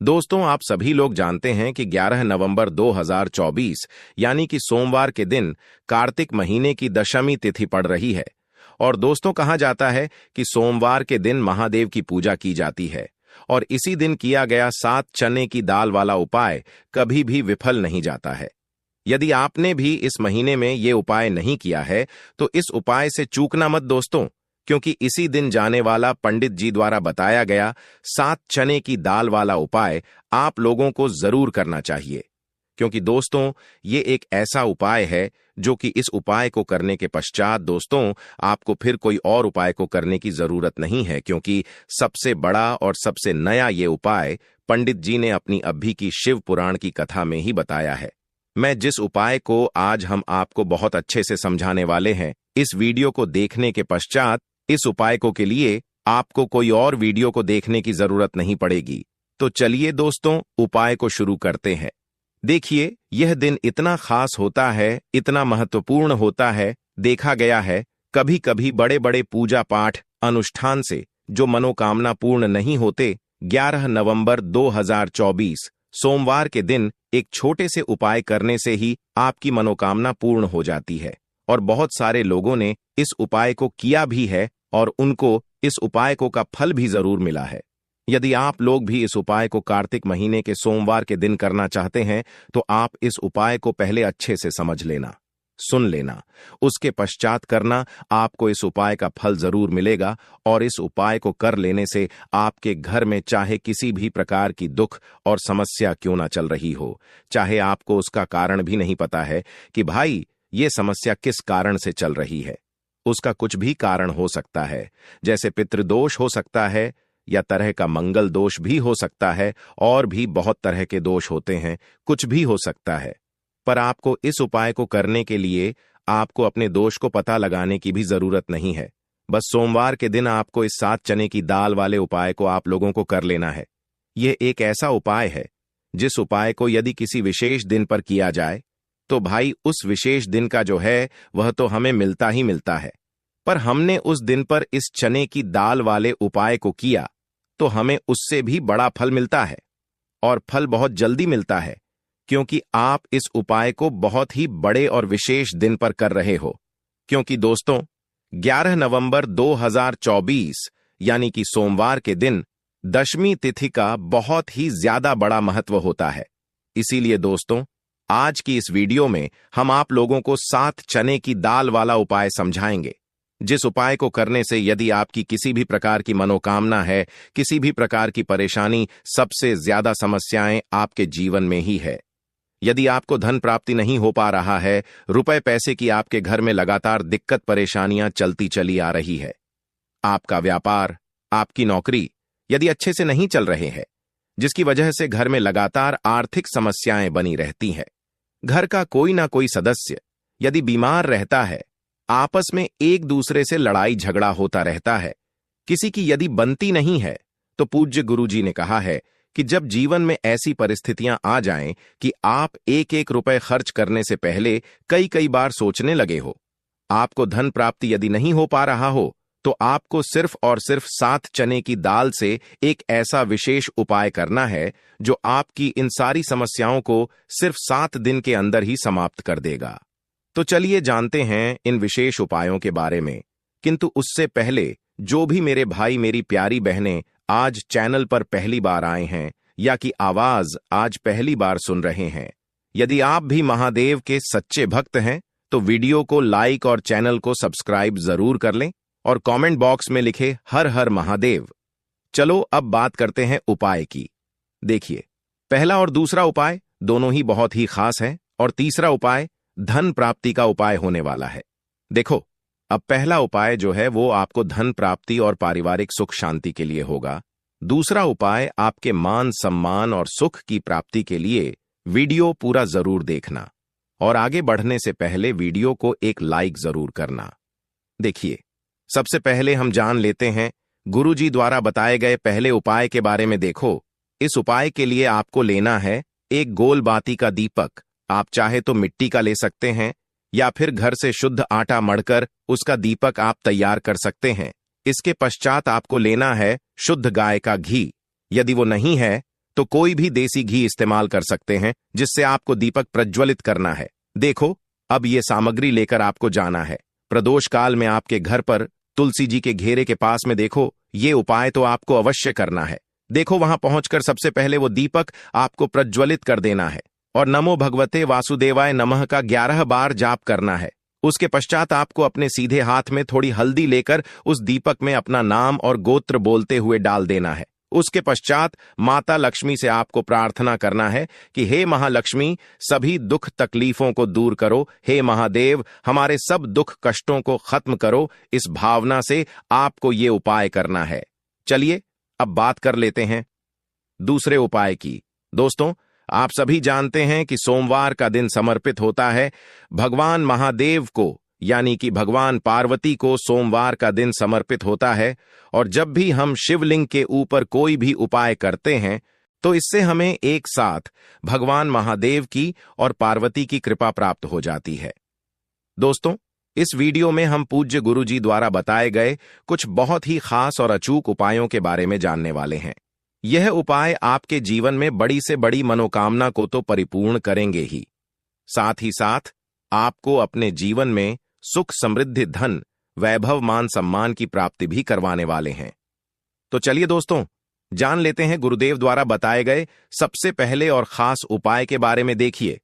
दोस्तों, आप सभी लोग जानते हैं कि 11 नवंबर 2024 यानी कि सोमवार के दिन कार्तिक महीने की दशमी तिथि पड़ रही है। और दोस्तों, कहा जाता है कि सोमवार के दिन महादेव की पूजा की जाती है और इसी दिन किया गया 7 चने की दाल वाला उपाय कभी भी विफल नहीं जाता है। यदि आपने भी इस महीने में ये उपाय नहीं किया है तो इस उपाय से चूकना मत दोस्तों, क्योंकि इसी दिन जाने वाला पंडित जी द्वारा बताया गया 7 चने की दाल वाला उपाय आप लोगों को जरूर करना चाहिए। क्योंकि दोस्तों, ये एक ऐसा उपाय है जो कि इस उपाय को करने के पश्चात दोस्तों आपको फिर कोई और उपाय को करने की जरूरत नहीं है, क्योंकि सबसे बड़ा और सबसे नया ये उपाय पंडित जी ने अपनी अभी की शिव पुराण की कथा में ही बताया है। मैं जिस उपाय को आज हम आपको बहुत अच्छे से समझाने वाले हैं, इस वीडियो को देखने के पश्चात इस उपाय को के लिए आपको कोई और वीडियो को देखने की जरूरत नहीं पड़ेगी। तो चलिए दोस्तों, उपाय को शुरू करते हैं। देखिए, यह दिन इतना खास होता है, इतना महत्वपूर्ण होता है। देखा गया है कभी कभी बड़े बड़े पूजा पाठ अनुष्ठान से जो मनोकामना पूर्ण नहीं होते, 11 नवंबर 2024 सोमवार के दिन एक छोटे से उपाय करने से ही आपकी मनोकामना पूर्ण हो जाती है। और बहुत सारे लोगों ने इस उपाय को किया भी है और उनको इस उपाय को का फल भी जरूर मिला है। यदि आप लोग भी इस उपाय को कार्तिक महीने के सोमवार के दिन करना चाहते हैं तो आप इस उपाय को पहले अच्छे से समझ लेना, सुन लेना, उसके पश्चात करना। आपको इस उपाय का फल जरूर मिलेगा और इस उपाय को कर लेने से आपके घर में चाहे किसी भी प्रकार की दुख और समस्या क्यों ना चल रही हो, चाहे आपको उसका कारण भी नहीं पता है कि भाई ये समस्या किस कारण से चल रही है, उसका कुछ भी कारण हो सकता है। जैसे पितृदोष हो सकता है या तरह का मंगल दोष भी हो सकता है, और भी बहुत तरह के दोष होते हैं, कुछ भी हो सकता है। पर आपको इस उपाय को करने के लिए आपको अपने दोष को पता लगाने की भी जरूरत नहीं है। बस सोमवार के दिन आपको इस 7 चने की दाल वाले उपाय को आप लोगों को कर लेना है। यह एक ऐसा उपाय है जिस उपाय को यदि किसी विशेष दिन पर किया जाए तो भाई उस विशेष दिन का जो है वह तो हमें मिलता ही मिलता है। पर हमने उस दिन पर इस चने की दाल वाले उपाय को किया तो हमें उससे भी बड़ा फल मिलता है, और फल बहुत जल्दी मिलता है, क्योंकि आप इस उपाय को बहुत ही बड़े और विशेष दिन पर कर रहे हो। क्योंकि दोस्तों, 11 नवंबर 2024 यानी कि सोमवार के दिन दशमी तिथि का बहुत ही ज्यादा बड़ा महत्व होता है। इसीलिए दोस्तों, आज की इस वीडियो में हम आप लोगों को 7 चने की दाल वाला उपाय समझाएंगे, जिस उपाय को करने से यदि आपकी किसी भी प्रकार की मनोकामना है, किसी भी प्रकार की परेशानी, सबसे ज्यादा समस्याएं आपके जीवन में ही है। यदि आपको धन प्राप्ति नहीं हो पा रहा है, रुपए पैसे की आपके घर में लगातार दिक्कत परेशानियां चलती चली आ रही है, आपका व्यापार, आपकी नौकरी यदि अच्छे से नहीं चल रहे हैं, जिसकी वजह से घर में लगातार आर्थिक समस्याएं बनी रहती हैं, घर का कोई ना कोई सदस्य यदि बीमार रहता है, आपस में एक दूसरे से लड़ाई झगड़ा होता रहता है, किसी की यदि बनती नहीं है, तो पूज्य गुरुजी ने कहा है कि जब जीवन में ऐसी परिस्थितियां आ जाएं कि आप एक एक रुपए खर्च करने से पहले कई कई बार सोचने लगे हो, आपको धन प्राप्ति यदि नहीं हो पा रहा हो, तो आपको सिर्फ और सिर्फ 7 चने की दाल से एक ऐसा विशेष उपाय करना है जो आपकी इन सारी समस्याओं को सिर्फ 7 दिन के अंदर ही समाप्त कर देगा। तो चलिए जानते हैं इन विशेष उपायों के बारे में। किंतु उससे पहले जो भी मेरे भाई मेरी प्यारी बहनें आज चैनल पर पहली बार आए हैं या कि आवाज आज पहली बार सुन रहे हैं, यदि आप भी महादेव के सच्चे भक्त हैं तो वीडियो को लाइक और चैनल को सब्सक्राइब जरूर कर लें और कमेंट बॉक्स में लिखे हर हर महादेव। चलो अब बात करते हैं उपाय की। देखिए, पहला और दूसरा उपाय दोनों ही बहुत ही खास है और तीसरा उपाय धन प्राप्ति का उपाय होने वाला है। देखो, अब पहला उपाय जो है वो आपको धन प्राप्ति और पारिवारिक सुख शांति के लिए होगा। दूसरा उपाय आपके मान सम्मान और सुख की प्राप्ति के लिए। वीडियो पूरा जरूर देखना और आगे बढ़ने से पहले वीडियो को एक लाइक जरूर करना। देखिए, सबसे पहले हम जान लेते हैं गुरुजी द्वारा बताए गए पहले उपाय के बारे में। देखो, इस उपाय के लिए आपको लेना है एक गोल बाती का दीपक। आप चाहे तो मिट्टी का ले सकते हैं या फिर घर से शुद्ध आटा मढ़कर उसका दीपक आप तैयार कर सकते हैं। इसके पश्चात आपको लेना है शुद्ध गाय का घी। यदि वो नहीं है तो कोई भी देसी घी इस्तेमाल कर सकते हैं जिससे आपको दीपक प्रज्वलित करना है। देखो, अब ये सामग्री लेकर आपको जाना है। प्रदोष काल में आपके घर पर तुलसी जी के घेरे के पास में देखो, ये उपाय तो आपको अवश्य करना है। देखो, वहां पहुंचकर सबसे पहले वो दीपक आपको प्रज्वलित कर देना है और नमो भगवते वासुदेवाय नमः का 11 बार जाप करना है। उसके पश्चात आपको अपने सीधे हाथ में थोड़ी हल्दी लेकर उस दीपक में अपना नाम और गोत्र बोलते हुए डाल देना है। उसके पश्चात माता लक्ष्मी से आपको प्रार्थना करना है कि हे महालक्ष्मी, सभी दुख तकलीफों को दूर करो, हे महादेव, हमारे सब दुख कष्टों को खत्म करो। इस भावना से आपको ये उपाय करना है। चलिए अब बात कर लेते हैं दूसरे उपाय की। दोस्तों, आप सभी जानते हैं कि सोमवार का दिन समर्पित होता है भगवान महादेव को, यानी कि भगवान पार्वती को सोमवार का दिन समर्पित होता है। और जब भी हम शिवलिंग के ऊपर कोई भी उपाय करते हैं तो इससे हमें एक साथ भगवान महादेव की और पार्वती की कृपा प्राप्त हो जाती है। दोस्तों, इस वीडियो में हम पूज्य गुरुजी द्वारा बताए गए कुछ बहुत ही खास और अचूक उपायों के बारे में जानने वाले हैं। यह उपाय आपके जीवन में बड़ी से बड़ी मनोकामना को तो परिपूर्ण करेंगे ही, साथ ही साथ आपको अपने जीवन में सुख, समृद्धि, धन, वैभव, मान सम्मान की प्राप्ति भी करवाने वाले हैं। तो चलिए दोस्तों, जान लेते हैं गुरुदेव द्वारा बताए गए सबसे पहले और खास उपाय के बारे में। देखिए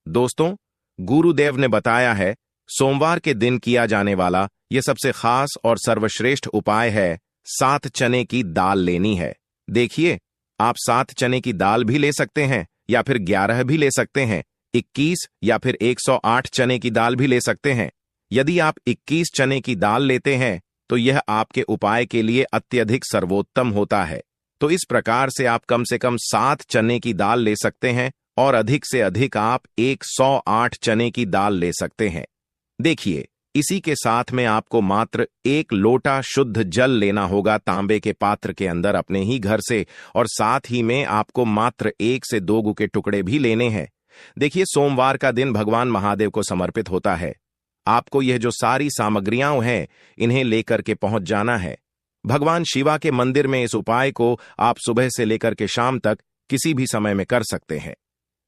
दोस्तों, गुरुदेव ने बताया है सोमवार के दिन किया जाने वाला यह सबसे खास और सर्वश्रेष्ठ उपाय है 7 चने की दाल लेनी है। देखिए, आप 7 चने की दाल भी ले सकते हैं या फिर 11 भी ले सकते हैं, 21 या फिर 108 चने की दाल भी ले सकते हैं। यदि आप 21 चने की दाल लेते हैं तो यह आपके उपाय के लिए अत्यधिक सर्वोत्तम होता है। तो इस प्रकार से आप कम से कम 7 चने की दाल ले सकते हैं और अधिक से अधिक आप 108 चने की दाल ले सकते हैं। देखिए, इसी के साथ में आपको मात्र 1 लोटा शुद्ध जल लेना होगा तांबे के पात्र के अंदर अपने ही घर से, और साथ ही में आपको मात्र 1 से 2 गू के टुकड़े भी लेने हैं। देखिए, सोमवार का दिन भगवान महादेव को समर्पित होता है। आपको यह जो सारी सामग्रियां हैं इन्हें लेकर के पहुंच जाना है। भगवान शिवा के मंदिर में इस उपाय को आप सुबह से लेकर के शाम तक किसी भी समय में कर सकते हैं।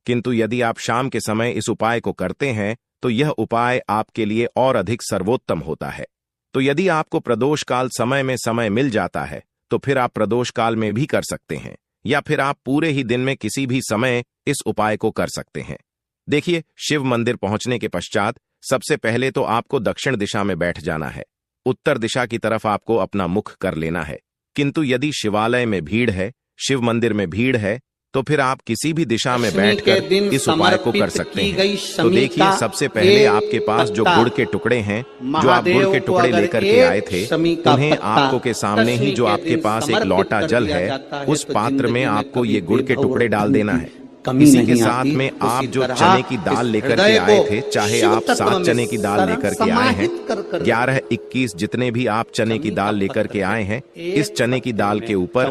किंतु यदि आप शाम के समय इस उपाय को करते हैं तो यह उपाय आपके लिए और अधिक सर्वोत्तम होता है। तो यदि आपको प्रदोष काल समय में समय मिल जाता है तो फिर आप प्रदोष काल में भी कर सकते हैं, या फिर आप पूरे ही दिन में किसी भी समय इस उपाय को कर सकते हैं। देखिए, शिव मंदिर पहुंचने के पश्चात सबसे पहले तो आपको दक्षिण दिशा में बैठ जाना है। उत्तर दिशा की तरफ आपको अपना मुख कर लेना है। किंतु यदि शिवालय में भीड़ है, शिव मंदिर में भीड़ है, तो फिर आप किसी भी दिशा में बैठकर इस उपाय को कर सकते हैं। तो देखिए, सबसे पहले आपके पास जो गुड़ के टुकड़े हैं, जो आप गुड़ के टुकड़े लेकर के आए थे, उन्हें आपको के सामने ही जो आपके पास एक लोटा जल है, उस पात्र में आपको ये गुड़ के टुकड़े डाल देना है। इसी के साथ में आप जो चने की दाल लेकर के आए थे, चाहे आप 7 चने की दाल लेकर के आए हैं, 11, 21 जितने भी आप चने की दाल लेकर के आए हैं, इस चने की दाल के ऊपर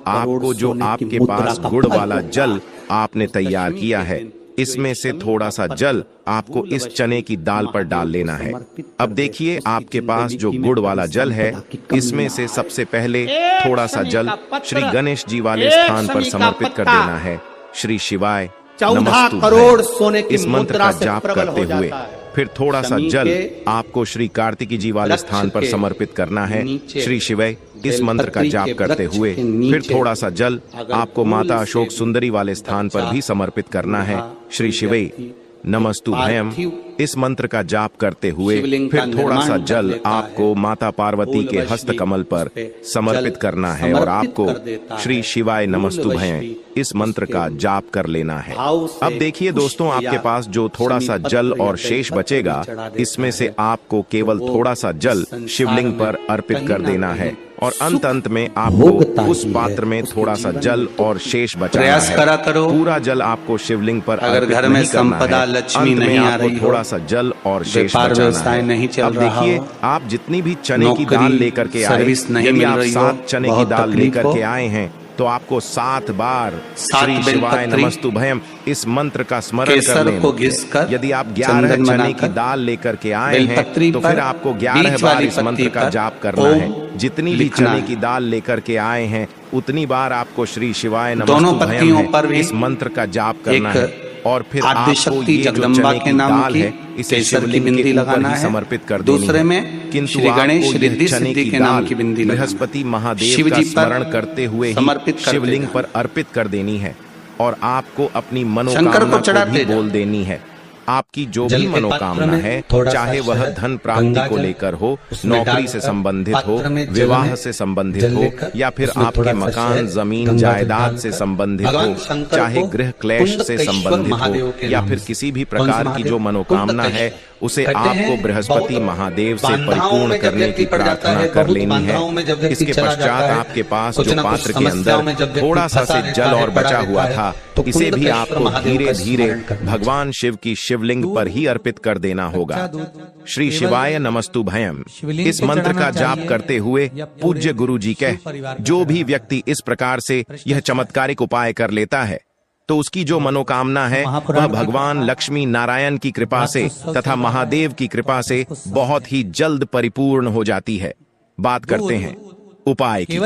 आपको जो आपके पास गुड़ वाला जल आपने तैयार किया है, इसमें से थोड़ा सा जल आपको इस चने की दाल पर डाल लेना है। अब देखिए, आपके पास जो गुड़ वाला जल है, इसमें से सबसे पहले थोड़ा सा जल श्री गणेश जी वाले स्थान पर समर्पित कर देना है। श्री शिवाय नमस्तुभ्यं इस मंत्र का जाप करते हुए फिर थोड़ा सा जल आपको श्री कार्तिकी जी वाले स्थान पर समर्पित करना है। श्री शिवाय इस मंत्र का जाप करते हुए फिर थोड़ा सा जल आपको माता अशोक सुंदरी वाले स्थान पर भी समर्पित करना है। श्री शिवाय नमस्तुभ्यं इस मंत्र का जाप करते हुए फिर थोड़ा सा जल आपको माता पार्वती के हस्त कमल पर समर्पित करना है और आपको श्री शिवाय नमस्तुभ्यं इस मंत्र का जाप कर लेना है। अब देखिए दोस्तों, आपके पास जो थोड़ा सा जल और शेष बचेगा, इसमें से आपको केवल थोड़ा सा जल शिवलिंग पर अर्पित कर देना है और अंत में आपको उस पात्र में थोड़ा सा जल और शेष बचाना है। पूरा जल आपको शिवलिंग पर अगर घर में संपदा लक्ष्मी नहीं आ रही, थोड़ा सा जल और शेष बचाना है। अब देखिए, आप जितनी भी चने की दाल लेकर के आए, यदि आप 7 चने की दाल लेकर के आए हैं तो आपको 7 बार सात श्री शिवाय बेलपत्री नमस्तुभयम इस मंत्र का स्मरण केसर कर लेना। को घिसकर यदि आप 11 चंदन चने की बनाकर दाल लेकर के आए हैं बेलपत्री तो पर फिर आपको 11 बीच बार वाली इस मंत्र पत्ती का पर जाप करना ओम है। जितनी भी लिखना चने है। की दाल लेकर के आए हैं उतनी बार आपको श्री शिवाय दोनों नमस्तुभयम पत्तियों पर है भी इस मंत्र का जाप करना एक है। और फिर आपको आद्यशक्ति ये जो जगदम्बा चने के की नाम दाल की है इसे केसर की शिवलिंग बिंदी के ऊपर लगाना ही है। समर्पित कर देनी दूसरे है। में किंतु श्री गणेश आपको रिद्धि यह चने सिद्धि की के नाम दाल की बिंदी लगाना। बृहस्पति महादेव शिव का जी पर स्मरण करते हुए ही समर्पित करते शिवलिंग जाना। पर अर्पित कर देनी है और आपको अपनी शंकर मनोकामना को को चढ़ाते भी जाओ। बोल देनी है। आपकी जो जल भी के पात्र मनोकामना में है थोड़ा सा चाहे वह शहद, धन प्राप्ति को गंगाजल, लेकर हो, उसमें नौकरी डालकर से संबंधित हो, पात्र में जल विवाह में से संबंधित जल हो लेकर या फिर उसमें आपके थोड़ा सा मकान शहद, जमीन गंगाजल जायदाद से डालकर संबंधित भगवान हो, शंकर चाहे को गृह क्लेश से कुंडकेश्वर संबंधित महादेव हो के या नाम फिर से। किसी भी कौन सा प्रकार की जो महादेव? मनोकामना है उसे कहते हैं, आपको बृहस्पति बहुत महादेव से बांधाओं परिपूर्ण में जब करने व्यक्ति की पड़ जाता प्रार्थना है, कर बहुत लेनी बांधाओं में है। जब व्यक्ति इसके चला पश्चात जाता है, आपके पास कुछ जो न कुछ पात्र के समस्याओं में अंदर जब व्यक्ति थोड़ा सा फंसा से रहता जल है, और पड़ा बचा रहता हुआ है, था तो इसे भी कुंडकेश्वर आपको महादेव धीरे का धीरे स्मरण करना भगवान शिव की शिवलिंग पर ही अर्पित कर देना होगा। श्री शिवाय नमस्तुभयम इस मंत्र का जाप करते हुए पूज्य गुरु जी कह जो भी व्यक्ति इस प्रकार से यह चमत्कारिक उपाय कर लेता है तो उसकी जो मनोकामना है वह भगवान लक्ष्मी नारायण की कृपा से तथा महादेव की कृपा से बहुत ही जल्द परिपूर्ण हो जाती है। बात करते हैं उपाय की।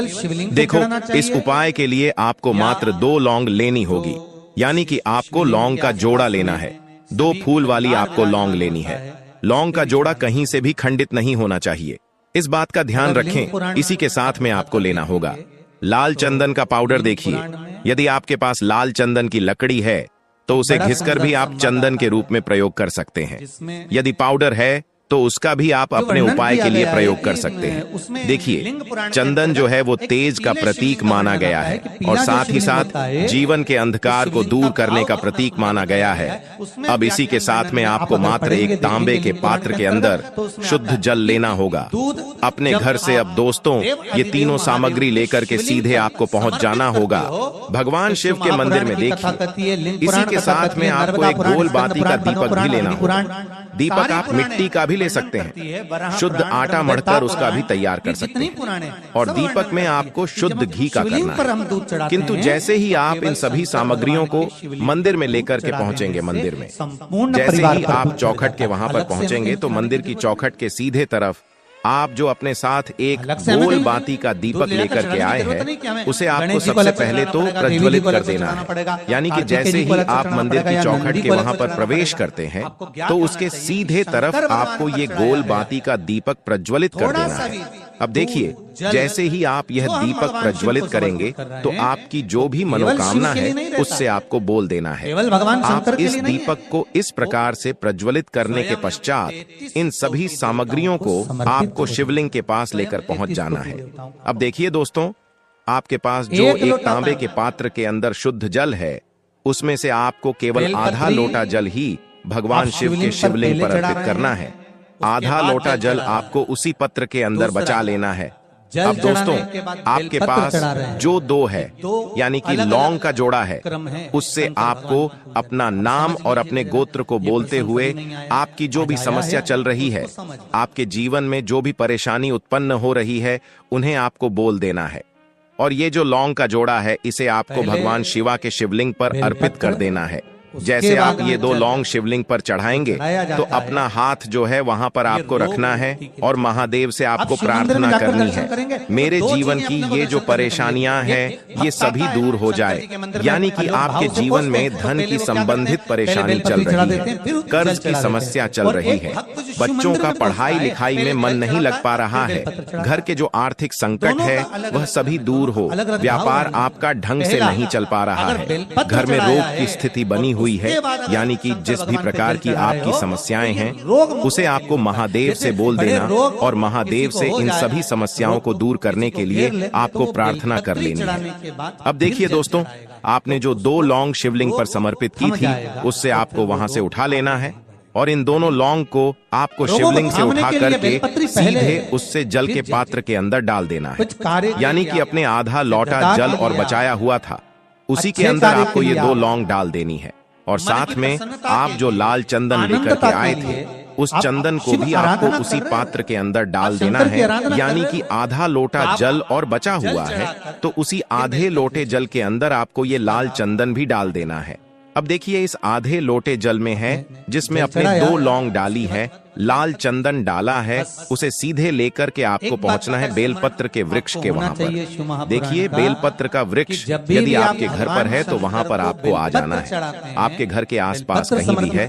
देखो, इस उपाय के लिए आपको मात्र 2 लौंग लेनी होगी, यानी कि आपको लौंग का जोड़ा लेना है। 2 फूल वाली आपको लौंग लेनी है। लौंग का जोड़ा कहीं से भी खंडित नहीं होना चाहिए, इस बात का ध्यान रखें। इसी के साथ में आपको लेना होगा लाल चंदन का पाउडर। देखिए, यदि आपके पास लाल चंदन की लकड़ी है तो उसे घिसकर भी आप चंदन के रूप में प्रयोग कर सकते हैं। यदि पाउडर है तो उसका भी आप अपने उपाय के लिए प्रयोग कर सकते हैं। देखिए, चंदन जो है वो तेज का प्रतीक माना गया है और साथ ही साथ जीवन के अंधकार को दूर करने का प्रतीक माना गया है। अब इसी के साथ में आपको मात्र एक तांबे के पात्र के अंदर शुद्ध जल लेना होगा। अपने घर से अब दोस्तों ये तीनों सामग्री लेकर के सीधे आपको पहुंच जाना होगा भगवान शिव के मंदिर में। देखिए, इसी के साथ में आपको एक गोल बाती का दीपक भी लेना होगा। दीपक आप मिट्टी का भी ले सकते हैं, शुद्ध आटा मढ़कर उसका भी तैयार कर सकते हैं और दीपक में आपको शुद्ध घी का करना है। किंतु जैसे ही आप इन सभी सामग्रियों को मंदिर में लेकर के पहुंचेंगे, मंदिर में जैसे ही आप चौखट के वहां पर पहुंचेंगे तो मंदिर की चौखट के सीधे तरफ आप जो अपने साथ एक गोल बाती का दीपक लेकर के आए हैं उसे आपको सबसे पहले तो प्रज्वलित कर देना है। यानी कि जैसे ही आप मंदिर की चौखट के वहां पर प्रवेश करते हैं तो उसके सीधे तरफ आपको ये गोल बाती का दीपक प्रज्वलित कर देना है। अब देखिए, जैसे ही आप यह दीपक प्रज्वलित करेंगे तो आपकी जो भी मनोकामना है उससे आपको बोल देना है। आप इस दीपक को इस प्रकार से प्रज्वलित करने के पश्चात इन सभी सामग्रियों को आपको शिवलिंग के पास लेकर पहुंच जाना है। अब देखिए दोस्तों, आपके पास जो एक तांबे के पात्र के अंदर शुद्ध जल है उसमें से आपको केवल आधा लोटा जल ही भगवान शिव के शिवलिंग पर अर्पित करना है। आधा लोटा जल आपको उसी पत्र के अंदर बचा लेना है। अब दोस्तों, आपके पास जो 2 है यानी कि लौंग का जोड़ा है उससे आपको अपना नाम और अपने गोत्र को बोलते हुए आपकी जो भी समस्या चल रही है, आपके जीवन में जो भी परेशानी उत्पन्न हो रही है उन्हें आपको बोल देना है। और ये जो लौंग का जोड़ा है इसे आपको भगवान शिवा के शिवलिंग पर अर्पित कर देना है। जैसे आप ये 2 लौंग शिवलिंग पर चढ़ाएंगे तो अपना हाथ जो है वहां पर आपको रखना है और महादेव से आपको प्रार्थना करनी है, मेरे जीवन की ये जो परेशानियां हैं ये सभी दूर हो जाए। यानी कि आपके जीवन में धन की संबंधित परेशानी चल रही है, कर्ज की समस्या चल रही है, बच्चों का पढ़ाई लिखाई में मन नहीं लग पा रहा है, घर के जो आर्थिक संकट है वह सभी दूर हो, व्यापार आपका ढंग से नहीं चल पा रहा है, घर में रोग की स्थिति बनी हुई है, यानी कि जिस भी प्रकार की आपकी समस्याएं हैं उसे आपको महादेव से बोल देना और महादेव से इन सभी समस्याओं को दूर करने के लिए आपको प्रार्थना कर लेनी है। अब देखिए दोस्तों, आपने जो 2 लौंग शिवलिंग पर समर्पित की थी उससे आपको वहां से उठा लेना है और इन दोनों लौंग को आपको शिवलिंग से उठा करके सीधे उससे जल के पात्र के अंदर डाल देना है। यानी कि अपने आधा लौटा जल और बचाया हुआ था उसी के अंदर आपको ये 2 लौंग डाल देनी है। और साथ में आप जो लाल चंदन लेकर के आए थे उस चंदन को भी आपको उसी पात्र के अंदर डाल देना है, यानी कि आधा लोटा जल और बचा हुआ है तो उसी आधे लोटे जल के अंदर आपको ये लाल चंदन भी डाल देना है। अब देखिए, इस आधे लोटे जल में है जिसमें अपने 2 लौंग डाली है, लाल चंदन डाला है, उसे सीधे लेकर के आपको पहुंचना है बेलपत्र के वृक्ष के वहां पर। देखिए, बेलपत्र का वृक्ष यदि आपके घर पर है तो वहां पर आपको आ जाना है। आपके घर के आसपास कहीं भी है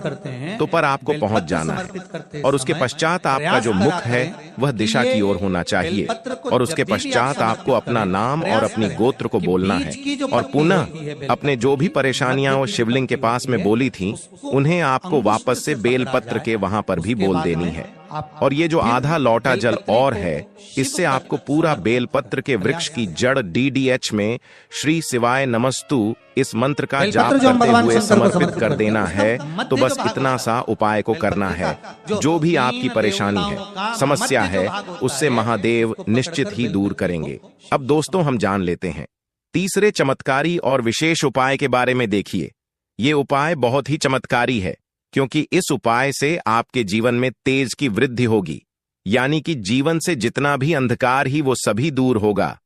तो पर आपको पहुंच जाना है, और उसके पश्चात आपका जो मुख है वह दिशा की ओर होना चाहिए, और उसके पश्चात आपको अपना नाम और अपनी गोत्र को बोलना है, और पुनः अपने जो भी परेशानियां वो शिवलिंग के पास में बोली थी उन्हें आपको वापस से बेलपत्र के वहां पर भी बोल देनी है। और ये जो आधा लौटा जल और है, इससे आपको पूरा बेलपत्र के वृक्ष की जड़ DDH में श्री शिवाय नमस्तु इस मंत्र का जाप करते हुए समर्पित कर देना है। तो बस इतना सा उपाय को करना है। जो भी आपकी परेशानी है, समस्या है, उससे महादेव निश्चित ही दूर करेंगे। अब दोस्तों, हम जान लेते हैं तीसरे चमत्कारी और विशेष उपाय के बारे में। देखिए, ये उपाय बहुत ही चमत्कारी है, क्योंकि इस उपाय से आपके जीवन में तेज की वृद्धि होगी, यानी कि जीवन से जितना भी अंधकार ही वो सभी दूर होगा।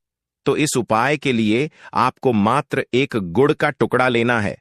तो इस उपाय के लिए आपको मात्र एक गुड़ का टुकड़ा लेना है।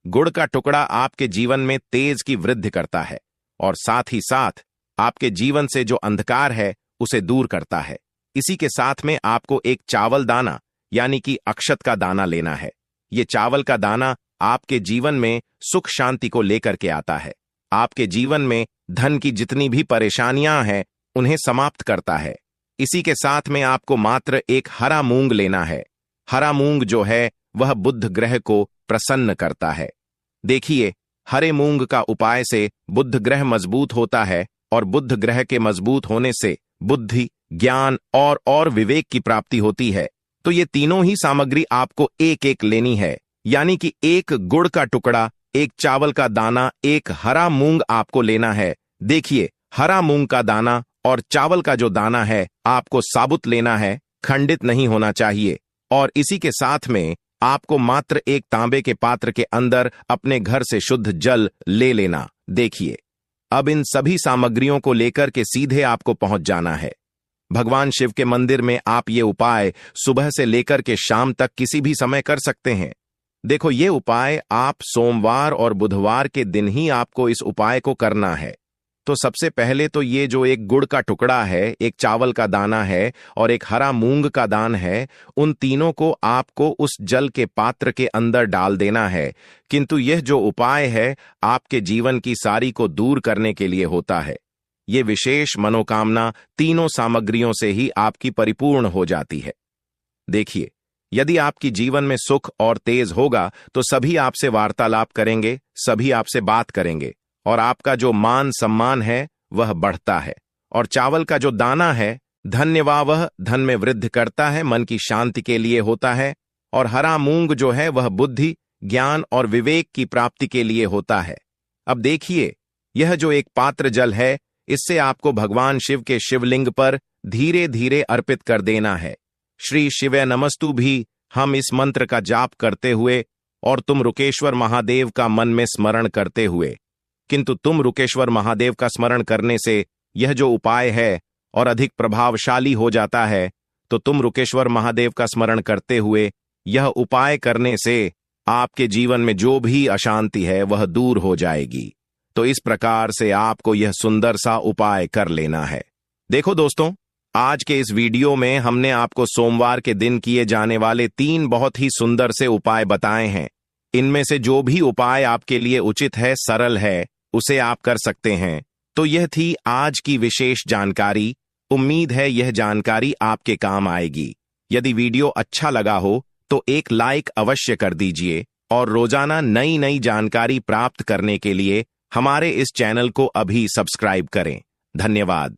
गुड़ का टुकड़ा आपके जीवन में तेज की वृद्धि करता है और साथ ही साथ आपके जीवन से जो अंधकार है उसे दूर करता है। इसी के साथ में आपको एक चावल दाना यानी कि अक्षत का दाना लेना है। ये चावल का दाना आपके जीवन में सुख शांति को लेकर के आता है। आपके जीवन में धन की जितनी भी परेशानियां हैं उन्हें समाप्त करता है। इसी के साथ में आपको मात्र एक हरा मूंग लेना है। हरा मूंग जो है वह बुध ग्रह को प्रसन्न करता है। देखिए, हरे मूंग का उपाय से बुध ग्रह मजबूत होता है, और बुध ग्रह के मजबूत होने से बुद्धि, ज्ञान और विवेक की प्राप्ति होती है। तो ये तीनों ही सामग्री आपको एक एक लेनी है, यानी कि एक गुड़ का टुकड़ा, एक चावल का दाना, एक हरा मूंग आपको लेना है। देखिए, हरा मूंग का दाना और चावल का जो दाना है आपको साबुत लेना है, खंडित नहीं होना चाहिए। और इसी के साथ में आपको मात्र एक तांबे के पात्र के अंदर अपने घर से शुद्ध जल ले लेना। देखिए, अब इन सभी सामग्रियों को लेकर के सीधे आपको पहुंच जाना है भगवान शिव के मंदिर में। आप ये उपाय सुबह से लेकर के शाम तक किसी भी समय कर सकते हैं। देखो, ये उपाय आप सोमवार और बुधवार के दिन ही आपको इस उपाय को करना है। तो सबसे पहले तो ये जो एक गुड़ का टुकड़ा है, एक चावल का दाना है और एक हरा मूंग का दान है, उन तीनों को आपको उस जल के पात्र के अंदर डाल देना है। किंतु यह जो उपाय है आपके जीवन की सारी को दूर करने के लिए होता है। ये विशेष मनोकामना तीनों सामग्रियों से ही आपकी परिपूर्ण हो जाती है। देखिए, यदि आपकी जीवन में सुख और तेज होगा तो सभी आपसे वार्तालाप करेंगे, सभी आपसे बात करेंगे, और आपका जो मान सम्मान है वह बढ़ता है। और चावल का जो दाना है, धन्यवाह, वह धन में वृद्धि करता है, मन की शांति के लिए होता है। और हरा मूंग जो है वह बुद्धि, ज्ञान और विवेक की प्राप्ति के लिए होता है। अब देखिए, यह जो एक पात्र जल है, इससे आपको भगवान शिव के शिवलिंग पर धीरे धीरे अर्पित कर देना है। श्री शिवे नमस्तु भी हम इस मंत्र का जाप करते हुए और तुम रुकेश्वर महादेव का मन में स्मरण करते हुए, किंतु तुम रुकेश्वर महादेव का स्मरण करने से यह जो उपाय है और अधिक प्रभावशाली हो जाता है। तो तुम रुकेश्वर महादेव का स्मरण करते हुए यह उपाय करने से आपके जीवन में जो भी अशांति है वह दूर हो जाएगी। तो इस प्रकार से आपको यह सुंदर सा उपाय कर लेना है। देखो दोस्तों, आज के इस वीडियो में हमने आपको सोमवार के दिन किए जाने वाले 3 बहुत ही सुंदर से उपाय बताए हैं। इनमें से जो भी उपाय आपके लिए उचित है, सरल है, उसे आप कर सकते हैं। तो यह थी आज की विशेष जानकारी। उम्मीद है यह जानकारी आपके काम आएगी। यदि वीडियो अच्छा लगा हो तो एक लाइक अवश्य कर दीजिए, और रोजाना नई नई जानकारी प्राप्त करने के लिए हमारे इस चैनल को अभी सब्सक्राइब करें। धन्यवाद।